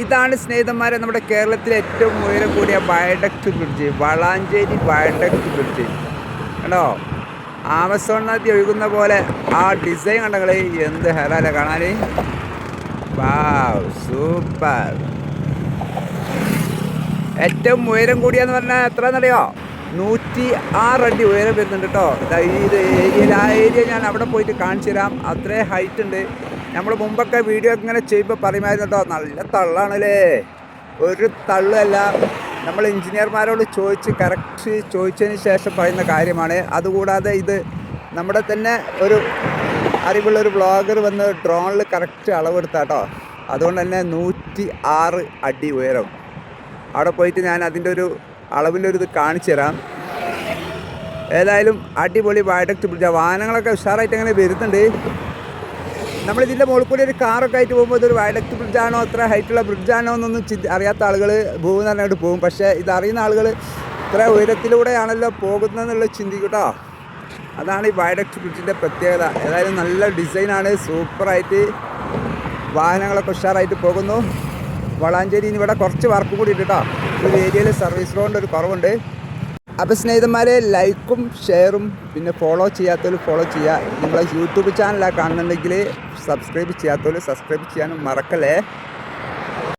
ഇതാണ് സ്നേഹിതന്മാരെ നമ്മുടെ കേരളത്തിലെ ഏറ്റവും ഉയരം കൂടിയ viaduct bridge, Valanchery viaduct bridge. കണ്ടോ, ആമസോൺ നദി ഒഴുകുന്ന പോലെ ആ ഡിസൈൻ കണ്ടങ്ങൾ എന്ത് ഹെറാല കാണാൻ. വാവ്, സൂപ്പർ. ഏറ്റവും ഉയരം കൂടിയെന്ന് പറഞ്ഞാൽ എത്രയെന്നറിയോ? 106 അടി ഉയരം വരുന്നുണ്ട് കേട്ടോ. ഇത് ഏരിയയിൽ, ആ ഏരിയ ഞാൻ അവിടെ പോയിട്ട് കാണിച്ചു തരാം. അത്രയും ഹൈറ്റ് ഉണ്ട്. നമ്മൾ മുമ്പൊക്കെ വീഡിയോ ഇങ്ങനെ ചെയ്യുമ്പോൾ പറയുമായിരുന്നു കേട്ടോ, നല്ല തള്ളാണല്ലേ. ഒരു തള്ളല്ല, നമ്മൾ എഞ്ചിനീയർമാരോട് കറക്റ്റ് ചോദിച്ചതിന് ശേഷം പറയുന്ന കാര്യമാണ്. അതുകൂടാതെ ഇത് നമ്മുടെ തന്നെ ഒരു അറിവുള്ളൊരു വ്ളോഗർ വന്ന് ഡ്രോണിൽ കറക്റ്റ് അളവെടുത്താട്ടോ. അതുകൊണ്ട് തന്നെ 106 അടി ഉയരം. അവിടെ പോയിട്ട് ഞാൻ അതിൻ്റെ ഒരു അളവിൻ്റെ ഒരു ഇത് കാണിച്ചു തരാം. ഏതായാലും അടിപൊളി വയഡക്ട് ബ്രിഡ്ജാണ്. വാഹനങ്ങളൊക്കെ ഉഷാറായിട്ട് അങ്ങനെ വരുന്നുണ്ട്. നമ്മളിതിൻ്റെ മുകളിൽ കൂടി ഒരു കാറൊക്കെ ആയിട്ട് പോകുമ്പോൾ ഇതൊരു വയഡക്ട് ബ്രിഡ്ജാണോ, അത്ര ഹൈറ്റുള്ള ബ്രിഡ്ജാണോ എന്നൊന്നും അറിയാത്ത ആളുകൾ പോകും പറഞ്ഞിട്ട് പോകും. പക്ഷേ ഇതറിയുന്ന ആളുകൾ ഇത്ര ഉയരത്തിലൂടെയാണല്ലോ പോകുന്നതെന്നുള്ളത് ചിന്തിക്കും കേട്ടോ. അതാണ് ഈ വയഡക്ട് ബ്രിഡ്ജിൻ്റെ പ്രത്യേകത. ഏതായാലും നല്ല ഡിസൈനാണ്, സൂപ്പറായിട്ട് വാഹനങ്ങളൊക്കെ ഉഷാറായിട്ട് പോകുന്നു. വളാഞ്ചേരി ഇവിടെ കുറച്ച് വർക്ക് കൂടി ഉണ്ട് കേട്ടോ. ഒരു ഏരിയയിൽ സർവീസ് റോഡിൻ്റെ ഒരു കുറവുണ്ട്. അപ്പോൾ സ്നേഹിതന്മാരെ, ലൈക്കും ഷെയറും പിന്നെ ഫോളോ ചെയ്യാത്തവർ ഫോളോ ചെയ്യുക. നിങ്ങളെ യൂട്യൂബ് ചാനലാണ് കാണുന്നുണ്ടെങ്കിൽ സബ്സ്ക്രൈബ് ചെയ്യാത്തവർ സബ്സ്ക്രൈബ് ചെയ്യാനും മറക്കല്ലേ.